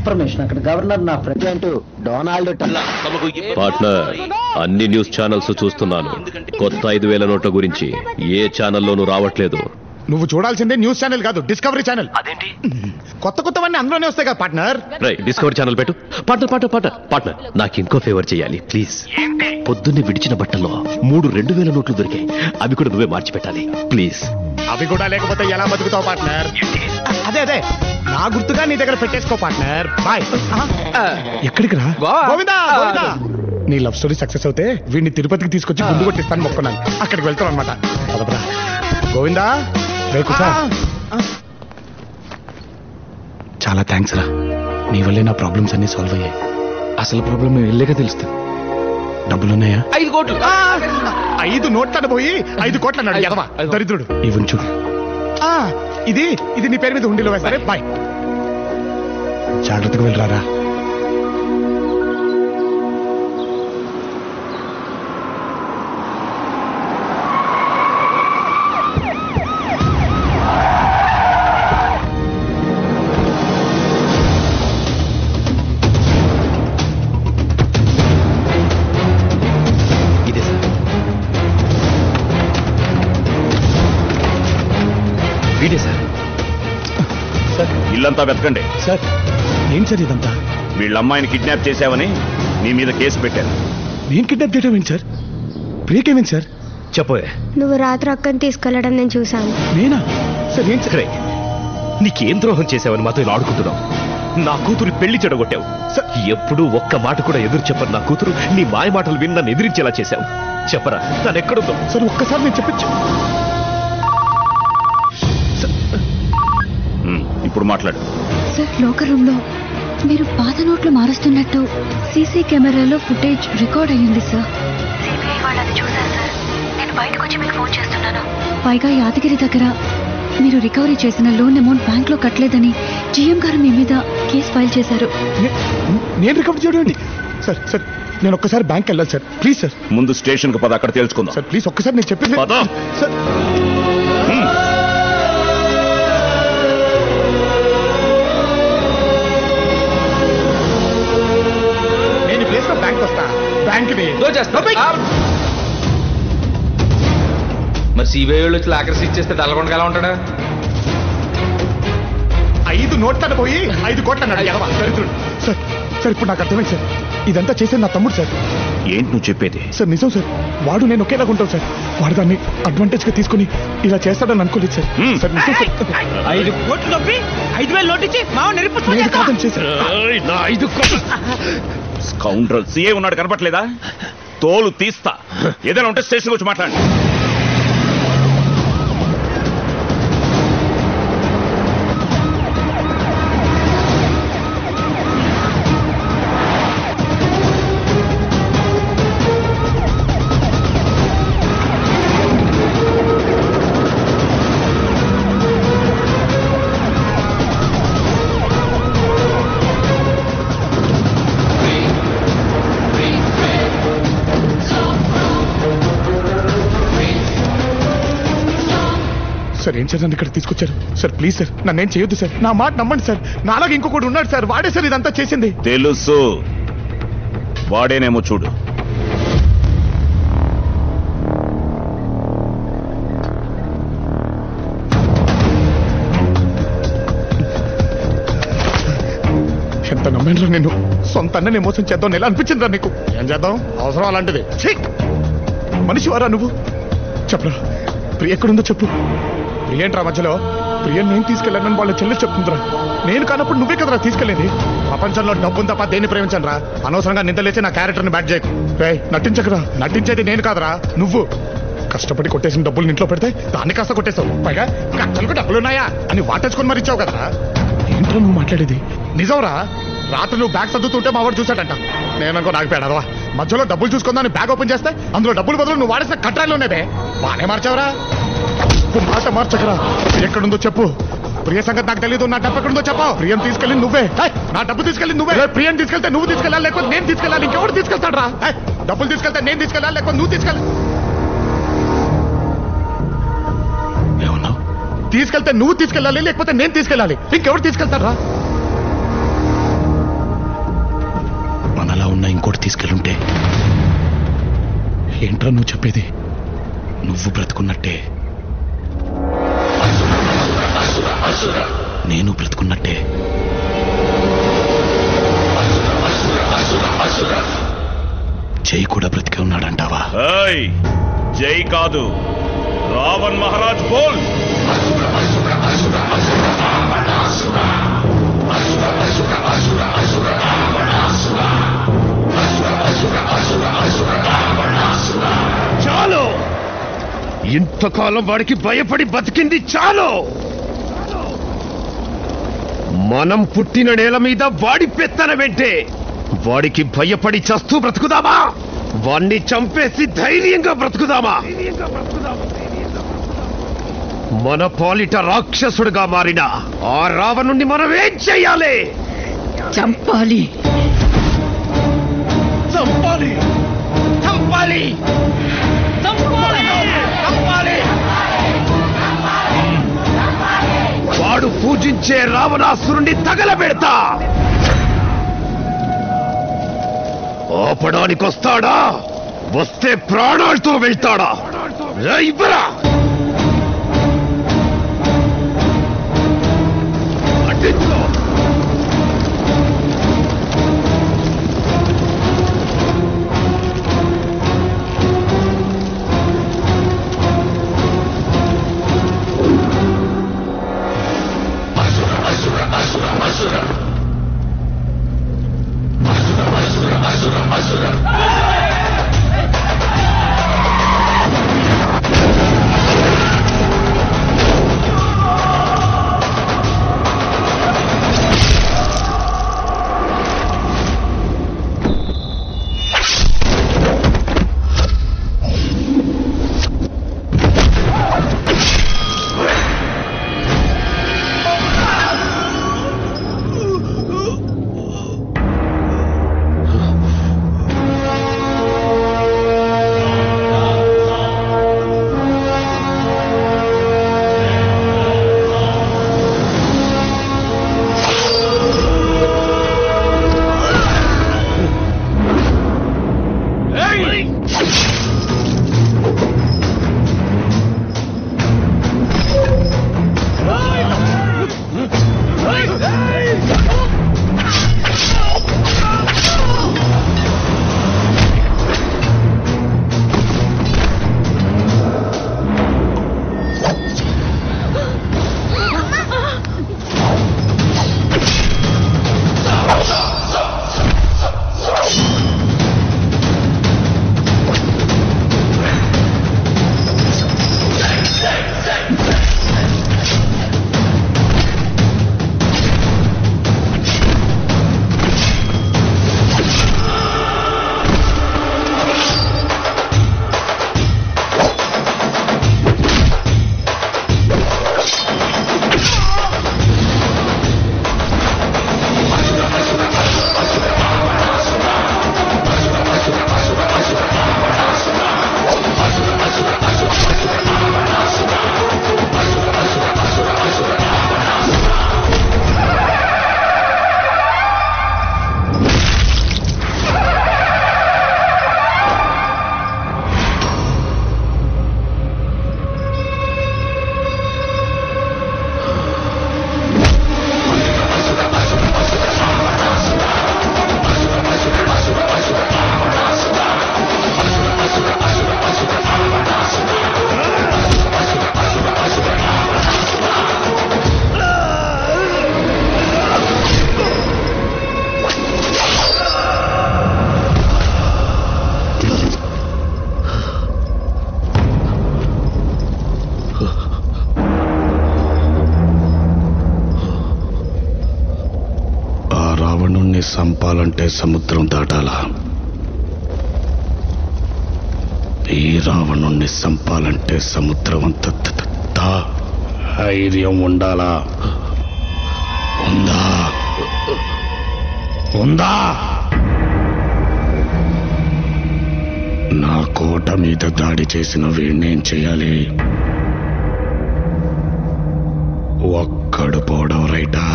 Information అక్కడ governor నా president Donald partner అన్ని న్యూస్ ఛానల్స్ చూస్తున్నాను. కొత్త 5,000 నోట్ల గురించి ఏ ఛానల్లోనూ రావట్లేదు. నువ్వు చూడాల్సిందే న్యూస్ ఛానల్ కాదు, డిస్కవరీ ఛానల్. అదేంటి కొత్తవన్నీ అందులోనే వస్తాయి కదా పార్ట్నర్. డిస్కవరీ ఛానల్ పెట్టు. పార్ట్నర్ నాకు ఇంకో ఫేవర్ చేయాలి ప్లీజ్. పొద్దున్నే విడిచిన బట్టల్లో 3 2,000 నోట్లు దొరికాయి. అవి కూడా నువ్వే మార్చి పెట్టాలి ప్లీజ్. అవి కూడా లేకపోతే ఎలా బతుకుతావు పార్ట్నర్? అదే నా గుర్తుగా నీ దగ్గర పెట్టేసుకో పార్ట్నర్. బాయ్. ఎక్కడికి రా గోవిందా? నీ లవ్ స్టోరీ సక్సెస్ అవుతే వీడిని తిరుపతికి తీసుకొచ్చి ముందు కొట్టిస్తాను మొక్కున్నాను. అక్కడికి వెళ్తాను అనమాట. గోవిందా రేపు చాలా థ్యాంక్స్ రా. నీ వల్లే నా ప్రాబ్లమ్స్ అన్ని సాల్వ్ అయ్యాయి. అసలు ప్రాబ్లం వెళ్ళాక తెలుస్తుంది. డబ్బులున్నాయా? 5 కోట్లు. 5 నోట్లను పోయి 5 కోట్లు అన్నాడు ఎదవా దరిద్రుడు. ఇవ్వను చూడు. ఇది నీ పేరు మీద ఉండిలో వేస్తారే. బాయ్. జాగ్రత్తగా వెళ్ళరారా. ఇల్లంతా వెతకండి. సార్ ఏం సార్ ఇదంతా? వీళ్ళ అమ్మాయిని కిడ్నాప్ చేశావని నీ మీద కేసు పెట్టారు. నేను కిడ్నాప్ చేయడం ఏంటి సార్? ప్రియకేమేంటి సార్? చెప్పోయే. నువ్వు రాత్రి అక్కని తీసుకెళ్లడం నేను చూశాను. నేనా సార్? ఏం సరే నీకేం ద్రోహం చేసావని మాతో ఇలా ఆడుకుంటున్నావు? నా కూతురు పెళ్లి చెడగొట్టావు. ఎప్పుడూ ఒక్క మాట కూడా ఎదురు చెప్పరు నా కూతురు. నీ మాయ మాటలు విని నన్ను ఎదిరించేలా చేశావు. చెప్పరా తను ఎక్కడుందో? సార్ ఒక్కసారి నేను చెప్పచ్చు. ఇప్పుడు మాట్లాడు. సార్ లోకర్ రూమ్ లో మీరు పాత నోట్లు మారుస్తున్నట్టు సీసీ కెమెరాలో ఫుటేజ్ రికార్డ్ అయ్యింది సార్. సిబిఐ వాళ్ళది చూశారు సార్. నేను బయటకు వచ్చి మీకు ఫోన్ చేస్తున్నాను. పైగా యాదగిరి దగ్గర మీరు రికవరీ చేసిన లోన్ అమౌంట్ బ్యాంక్ లో కట్టలేదని జిఎం గారు మీ మీద కేసు ఫైల్ చేశారు. నేను రికవరీ చేయడం సార్? సార్ నేను ఒక్కసారి బ్యాంక్ వెళ్ళాలి సార్. Please sir. ముందు స్టేషన్ కు పద, అక్కడ తెలుసుకుందాం. సార్ ప్లీజ్ ఒక్కసారి నేను చెప్పేది సార్. మరి సిబిఐ వాళ్ళు వచ్చి లాకర్స్ ఇచ్చేస్తే తలకొండగా ఎలా ఉంటాడా? 5 నోట్లను పోయి 5 కోట్లు అన్నాడు ఎదవా దరిద్రుడు. సార్ సార్ ఇప్పుడు నాకు అర్థమైంది సార్. ఇదంతా చేసేది నా తమ్ముడు సార్. ఏంటి నువ్వు చెప్పేది? సార్ నిజం సార్. వాడు నేను ఒకేలాగా ఉంటాం సార్. వాడు దాన్ని అడ్వాంటేజ్ గా తీసుకుని ఇలా చేస్తాడని అనుకోలేదు సార్. సార్ నిజం సార్. 5 కోట్లు నొప్పి 5,000 నోటు ఇచ్చి నేను కాదని చేశాను. స్కౌండ్రల్ సీఏ ఉన్నాడు కనపట్లేదా? తోలు తీస్తా. ఏదైనా ఉంటే స్టేషన్ వచ్చి మాట్లాడండి. సార్ ఏం సార్ నన్ను ఇక్కడ తీసుకొచ్చారు? సార్ ప్లీజ్ సార్ నన్నేం చేయొద్దు సార్. నా మాట నమ్మండి సార్. నాలాగా ఇంకొకటి ఉన్నాడు సార్. వాడే సార్ ఇదంతా చేసింది. తెలుసు, వాడేనేమో చూడు. ఎంత నమ్మాను నేను. సొంత అన్ననే మోసం చేద్దాం ఎలా అనిపించిందిరా నీకు? ఏం చేద్దాం, అవసరం అలాంటిది. మనిషి వారా నువ్వు? చెప్పరా ప్రియ ఎక్కడుందో చెప్పు. ప్రియంట్రా మధ్యలో? ప్రియ నేను తీసుకెళ్ళానని వాళ్ళ చెల్లి చెప్తుందిరా. నేను కానప్పుడు నువ్వే కదరా తీసుకెళ్ళేది. ప్రపంచంలో డబ్బును తప్ప దేన్ని ప్రేమించను రా. అనవసరంగా నిందలేసి నా క్యారెక్టర్ని బ్యాట్ చేయకు. నటించకరా. నటించేది నేను కాదరా నువ్వు. కష్టపడి కొట్టేసిన డబ్బులు ఇంట్లో పెడితే దాన్ని కాస్త కొట్టేశావు. పైగా కట్టలకు డబ్బులున్నాయా అని వాటేసుకొని మరి ఇచ్చావు కదరా. ఏంట్రా నువ్వు మాట్లాడేది? నిజంరా. రాత్రి నువ్వు బ్యాగ్ సర్దుతుంటే మా వాడు చూశాడంట. నేననుకో నాకు పేడదవా. మధ్యలో డబ్బులు చూసుకుందాని బ్యాగ్ ఓపెన్ చేస్తే అందులో డబ్బులు బదులు నువ్వు వాడేసిన కట్రాయిలు ఉన్నావే. బానే మార్చావురా. మాట మార్చకరా. ఎక్కడుందో చెప్పు. ప్రియ సంగతి నాకు తెలియదు. నా డబ్బు ఎక్కడుందో చెప్పు. ప్రియం తీసుకెళ్ళి నువ్వే. నా డబ్బు తీసుకెళ్ళి నువ్వే. ప్రియం తీసుకెళ్తే నువ్వు తీసుకెళ్ళాలి, లేకపోతే నేను తీసుకెళ్ళాలి. ఇంకెవరు తీసుకెళ్తాడు రా? డబ్బులు తీసుకెళ్తే నేను తీసుకెళ్ళాలి, లేకపోతే నువ్వు తీసుకెళ్ళాలి. ఏమన్నావు? తీసుకెళ్తే నువ్వు తీసుకెళ్ళాలి, లేకపోతే నేను తీసుకెళ్ళాలి. ఇంకెవరు తీసుకెళ్తారా? ఏంట్రా నువ్వు చెప్పేది? నువ్వు బ్రతుకున్నట్టే నేను బ్రతుకున్నట్టే. జై కూడా బ్రతికే ఉన్నాడంటావా? జై కాదు, రావణ్ మహారాజ్ బోల్. చాలు, ఇంతకాలం వాడికి భయపడి బతికింది చాలు. మనం పుట్టిన నేల మీద వాడి పెత్తన వెంటే వాడికి భయపడి చస్తూ బ్రతుకుదామా? వాణ్ణి చంపేసి ధైర్యంగా బ్రతుకుదామా? మన పాలిట రాక్షసుడిగా మారిన ఆ రావణుణ్ణి మనం ఏం చెయ్యాలి? చంపాలి. చంపాలి, చంపాలి, చంపాలి, చంపాలి. వాడు పూజించే రావణాసురుణ్ణి తగలబెడతా. ఆపడానికొస్తాడా? వస్తే ప్రాణాలతో వెళ్తాడా? ఇవ్వరా? అడ్డించు. సంపాలంటే సముద్రం దాటాలా? ఈ రావణుణ్ణి సంపాలంటే సముద్రం అంత ధైర్యం ఉండాలా? ఉందా? ఉందా? నా కోట మీద దాడి చేసిన వీణ్ణేం చేయాలి? ఒక్కడు పోవడం రైటా?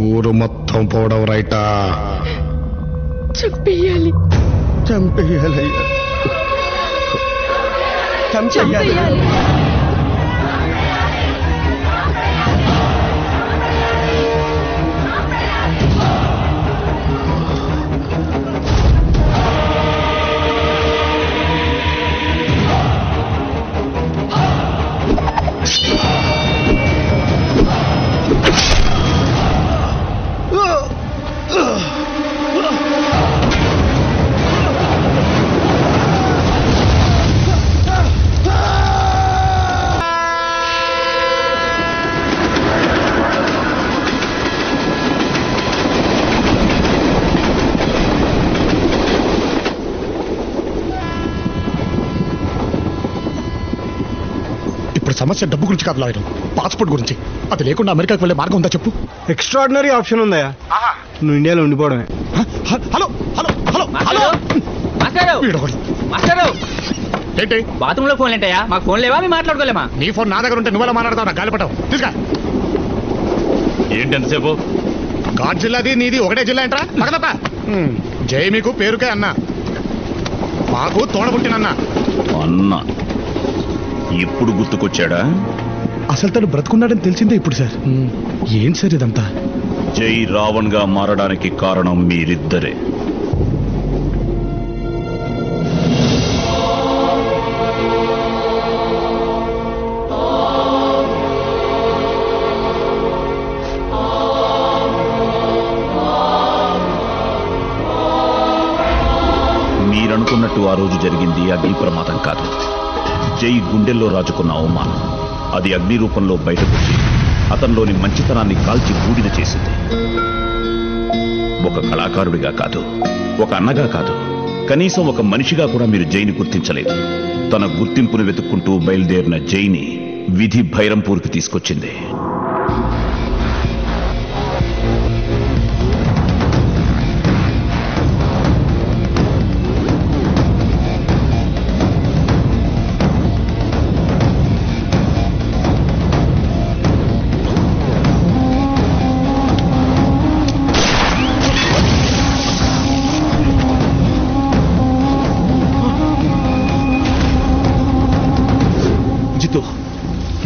ఊరు మొత్తం పోవడం రైటా? చంపేయాలి చంపేయాలయ్యా, చంపేయాలి. సమస్య డబ్బు గురించి కాదు లాయరు, పాస్పోర్ట్ గురించి. అది లేకుండా అమెరికాకి వెళ్ళే మార్గం ఉందా చెప్పు? ఎక్స్ట్రాడినరీ ఆప్షన్ ఉందా? నువ్వు ఇండియాలో ఉండిపోవడమే. హలో హలో హలో హలో ఏంటి బాత్రూమ్ లో ఫోన్ ఏంటయ్యా? మాకు ఫోన్ లేవా? మేము మాట్లాడుకోలేమా? నీ ఫోన్ నా దగ్గర ఉంటే నువ్వెలా మాట్లాడతావు? నా గాలిపటం తీసుకా. ఏంటంతసేపు? ఘాట్ జిల్లాది నీది ఒకటే జిల్లా ఏంట్రా? పక్కదప్ప. జై మీకు పేరుకే అన్నా, మాకు తోడబుట్టినన్నా. అన్నా ఇప్పుడు గుర్తుకొచ్చాడా? అసలు తను బ్రతుకున్నాడని తెలిసిందే ఇప్పుడు సార్. ఏంటి సార్ ఇదంతా? జై రావణ్ గా మారడానికి కారణం మీరిద్దరే. మీరనుకున్నట్టు ఆ రోజు జరిగింది అగ్ని ప్రమాదం కాదు. జై గుండెల్లో రాజుకున్న అవమానం అది అగ్ని రూపంలో బయటకొచ్చి అతనిలోని మంచితనాన్ని కాల్చి బూడిద చేసింది. ఒక కళాకారుడిగా కాదు, ఒక అన్నగా కాదు, కనీసం ఒక మనిషిగా కూడా మీరు జైని గుర్తించలేదు. తన గుర్తింపును వెతుక్కుంటూ బయలుదేరిన జైని విధి భైరంపూర్కి తీసుకొచ్చింది.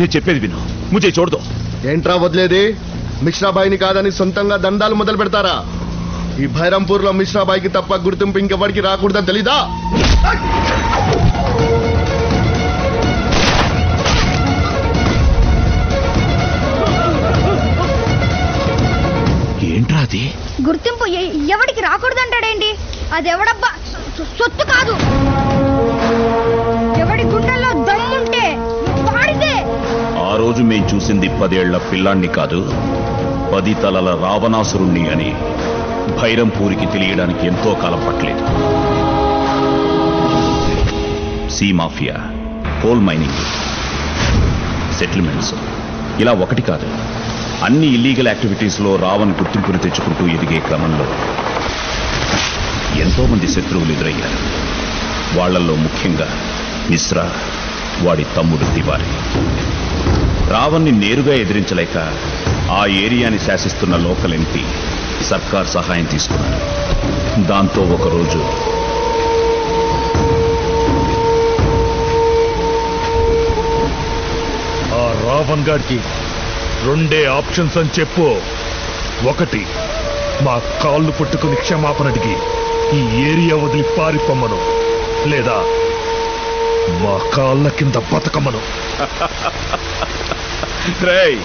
నేను చెప్పేది విను, ముజే చూడదు. ఏంట్రా వదిలేది? మిశ్రాబాయిని కాదని సొంతంగా దండాలు మొదలు పెడతారా? ఈ భైరంపూర్ లో మిశ్రాబాయికి తప్ప గుర్తింపు ఇంకెవరికి రాకూడదని తెలీదా? ఏంట్రా అది? గుర్తింపు ఎవరికి రాకూడదంటాడేంటి? అది ఎవడబ్బా సొత్తు కాదు. ఎవడి గుండెల్లో దమ్ముంటే వాడితే. ఆ రోజు మేం చూసింది 10 ఏళ్ల పిల్లాన్ని కాదు, 10 తలల రావణాసురుణ్ణి అని భైరంపూరికి తెలియడానికి ఎంతో కాలం పట్టలేదు. సీ మాఫియా, కోల్ మైనింగ్, సెటిల్మెంట్స్, ఇలా ఒకటి కాదు, అన్ని ఇల్లీగల్ యాక్టివిటీస్లో రావణ్ గుర్తింపును తెచ్చుకుంటూ ఎదిగే క్రమంలో ఎంతో మంది శత్రువులు ఎదురయ్యారు. వాళ్లలో ముఖ్యంగా మిశ్రా, వాడి తమ్ముడు తివారీ. రావణ్ణి నేరుగా ఎదిరించలేక ఆ ఏరియాని శాసిస్తున్న లోకల్ ఎంపీ సర్కార్ సహాయం తీసుకున్నారు. దాంతో ఒకరోజు ఆ రావణ్ గారికి 2 ఆప్షన్స్ అని చెప్పు. 1, మా కాళ్ళు పట్టుకుని క్షమాపణ అడిగి ఈ ఏరియా వదిలి పారిపోమ్మను, లేదా మా కాళ్ళ కింద బతకమను. రేయ్,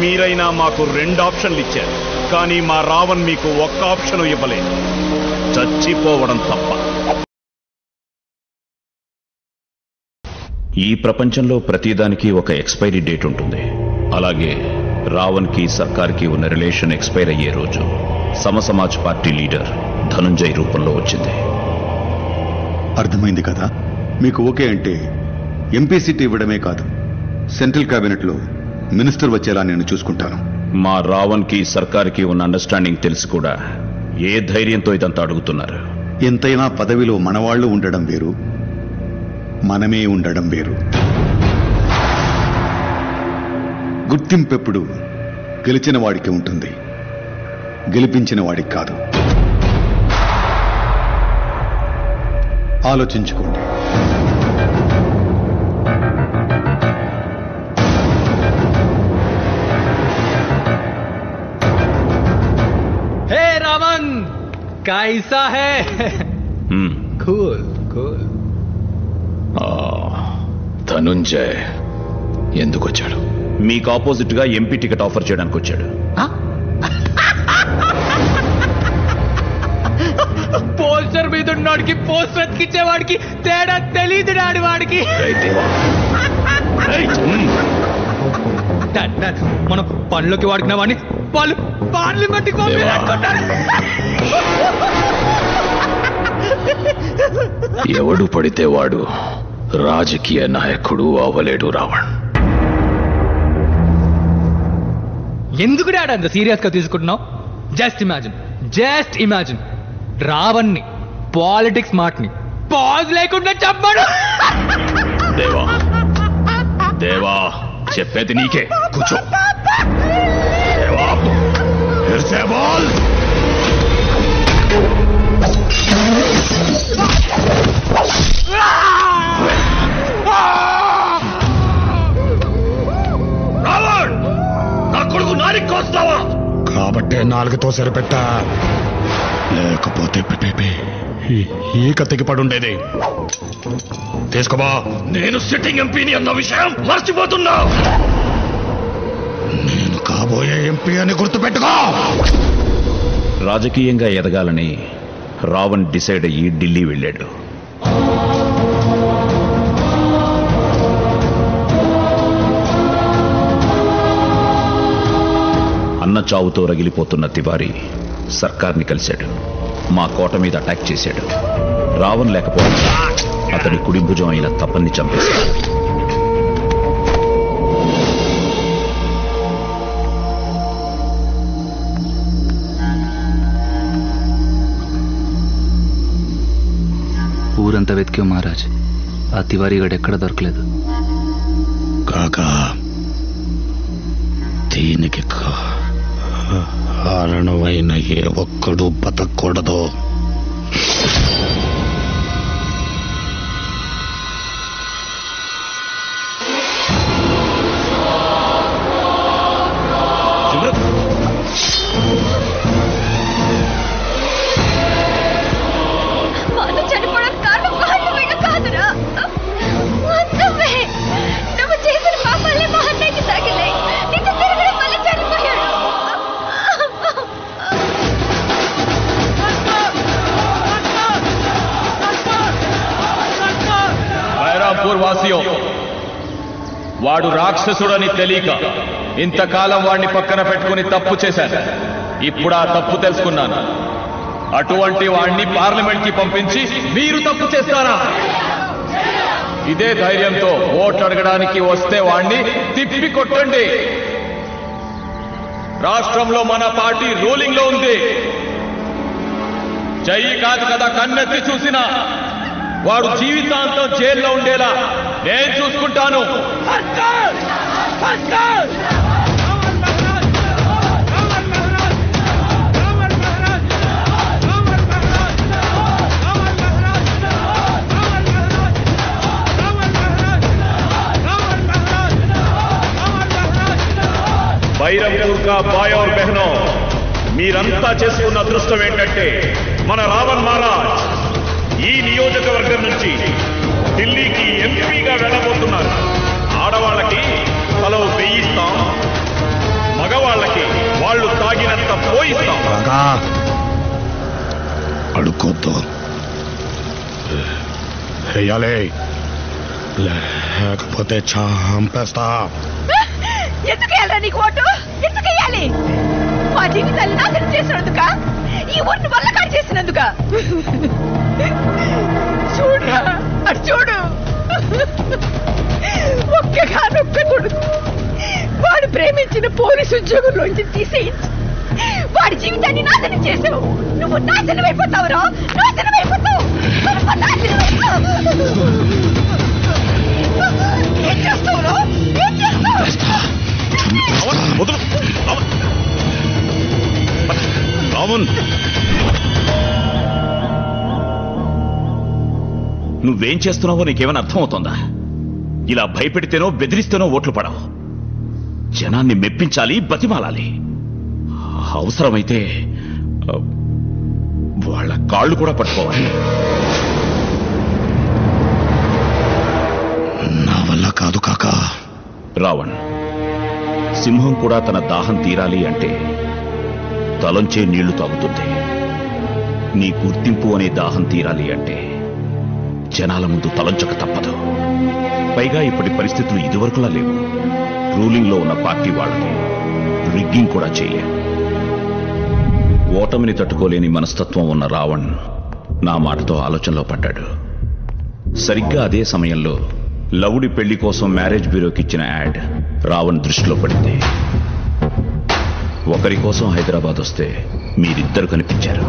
మీరైనా మాకు 2 ఆప్షన్లు ఇచ్చారు, కానీ మా రావణ్ మీకు 1 ఆప్షన్ ఇవ్వలేదు, చచ్చిపోవడం తప్ప. ఈ ప్రపంచంలో ప్రతిదానికి ఒక ఎక్స్పైరీ డేట్ ఉంటుంది. అలాగే రావణ్కి సర్కార్కి ఉన్న రిలేషన్ ఎక్స్పైర్ అయ్యే రోజు సమసమాజ్ పార్టీ లీడర్ ధనుంజయ్ రూపంలో వచ్చింది. అర్థమైంది కదా? మీకు ఓకే అంటే ఎంపీ సీట్ ఇవ్వడమే కాదు, సెంట్రల్ క్యాబినెట్లో మినిస్టర్ వచ్చేలా నేను చూసుకుంటాను. మా రావణ్కి సర్కార్కి ఉన్న అండర్స్టాండింగ్ తెలిసి కూడా ఏ ధైర్యంతో ఇదంతా అడుగుతున్నారు? ఎంతైనా పదవిలో మనవాళ్లు ఉండడం వేరు, మనమే ఉండడం వేరు. గుర్తింపెప్పుడు గెలిచిన వాడికి ఉంటుంది, గెలిపించిన వాడికి కాదు. ఆలోచించుకోండి. हे रावण कैसा है? Cool cool. ధనుంజయ్ ఎందుకు వచ్చాడు? మీకు ఆపోజిట్ గా ఎంపీ టికెట్ ఆఫర్ చేయడానికి వచ్చాడు. పోస్టర్ మీద ఉన్నవాడికి పోస్టర్ అతికిచ్చేవాడికి తేడా తెలీదు డాడి వాడికి. మనం పనులకి వాడుకున్న వాడిని వాళ్ళు పార్లమెంట్కి పంపించారు. ఎవడు పడితే వాడు రాజకీయ నాయకుడు అవ్వలేడు రావణ్. ఎందుకు డాడ్ అంత సీరియస్ గా తీసుకుంటున్నావు? జస్ట్ ఇమాజిన్ రావణ్ణి పాలిటిక్స్ మాటని పాజ్ లేకుండా చెప్పాడు. దేవా దేవా చెప్పేది నీకే, కూర్చో. దేవా ఫిర్సే బోల్. రావణ్ నా కొడుకు నారికి కోస్తావా? కాబట్టే నాలుగుతో సరిపెట్టా, లేకపోతే ఈక తెగిపడుండేది. తీసుకోబా. నేను సిట్టింగ్ ఎంపీని అన్న విషయం మర్చిపోతున్నా. నేను కాబోయే ఎంపీ అని గుర్తుపెట్టుకో. రాజకీయంగా ఎదగాలని రావణ్ డిసైడ్ అయ్యి ఢిల్లీ వెళ్ళాడు. అన్న చావుతో రగిలిపోతున్న తివారీ సర్కార్ని కలిశాడు. మా కోట మీద అటాక్ చేశాడు. రావణ్ లేకపోతే అతని కుడి భుజం అయిన తపన్ని చంపేశాడు. ఊరంతా వెతికాం మహారాజ్, ఆ తివారీగాడు ఎక్కడ దొరకలేదు. కాకా దీనికి కారణమైన ఏ ఒక్కడు బతకూడదు. వాళ్ళు చనిపోవడం కారణం వాళ్ళు వీళ్ళు కాదురా. నువ్వే నువ్వు చేసిన పాపాలే మా అన్నయ్యకి తగిలాయి. నీతో తిరగడం వల్ల చనిపోయాడు. బైరాంపూర్ వాసియో, వాడు రాక్షసుడని తెలియక ఇంతకాలం వాడిని పక్కన పెట్టుకుని తప్పు చేశాను. ఇప్పుడు ఆ తప్పు తెలుసుకున్నాను. అటువంటి వాడిని పార్లమెంట్ కి పంపించి మీరు తప్పు చేస్తారా? ఇదే ధైర్యంతో ఓట్లు అడగడానికి వస్తే వాడిని తిప్పి కొట్టండి. రాష్ట్రంలో మన పార్టీ రూలింగ్ లో ఉంది. చెయ్యి కాదు కదా కన్నెత్తి చూసినా వాడు జీవితాంతం జైల్లో ఉండేలా నేను చూసుకుంటాను. బైరంపూర్ కా బాయ్ और బహనో, మీరంతా చేసుకున్న అదృష్టం ఏంటంటే మన రావణ్ మహారాజ్ ఈ నియోజకవర్గం నుంచి ఢిల్లీకి ఎంపీగా వెళ్ళబోతున్నారు. ఆడవాళ్ళకి తలో వేయిస్తాం, మగవాళ్ళకి వాళ్ళు తాగినంత పోయిస్తాం. అడుక్కోద్దు, వేయాలి, లేకపోతే చంపేస్తా. ఎందుకు వేయాలా నీకు ఓటు? ఎందుకు వేయాలి? మా జీవితాలు నాశనం చేసినందుక? ఈ ఊరిని వల్లకాడు చేసినందుక? చూడు అటు చూడు, ఒక్కగానొక్క కొడుకు వాడు ప్రేమించిన పోలీసు ఉద్యోగంలోంచి తీసేయించి వాడి జీవితాన్ని నాశనం చేసావు. నువ్వు నాశనం అయిపోతావురా, నాశనం అయిపోతావు. ఏం చేస్తావురా? ఏం చేస్తావు? రావణ్ నువ్వేం చేస్తున్నావో నీకేమైనా అర్థమవుతోందా? ఇలా భయపెడితేనో బెదిరిస్తేనో ఓట్లు పడవు. జనాన్ని మెప్పించాలి, బతిమాలాలి. అవసరమైతే వాళ్ళ కాళ్ళు కూడా పట్టుకోవాలి. నా వల్ల కాదు కాకా. రావణ్, సింహం కూడా తన దాహం తీరాలి అంటే తలంచే నీళ్లు తాగుతుంది. నీ గుర్తింపు అనే దాహం తీరాలి అంటే జనాల ముందు తలంచక తప్పదు. పైగా ఇప్పటి పరిస్థితులు ఇదివరకులా లేవు. రూలింగ్లో ఉన్న పార్టీ వాళ్ళని రిగ్గింగ్ కూడా చేయలేం. ఓటమిని తట్టుకోలేని మనస్తత్వం ఉన్న రావణ్ నా మాటతో ఆలోచనలో పడ్డాడు. సరిగ్గా అదే సమయంలో లవుడి పెళ్లి కోసం మ్యారేజ్ బ్యూరోకి ఇచ్చిన యాడ్ రావణ్ దృష్టిలో పడింది. ఒకరి కోసం హైదరాబాద్ వస్తే మీరిద్దరు కనిపించారు.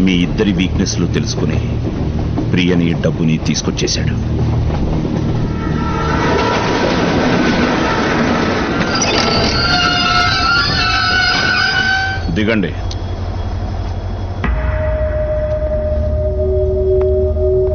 మీ ఇద్దరి వీక్నెస్లు తెలుసుకుని ప్రియని, డబ్బుని తీసుకొచ్చేశాడు. దిగండి.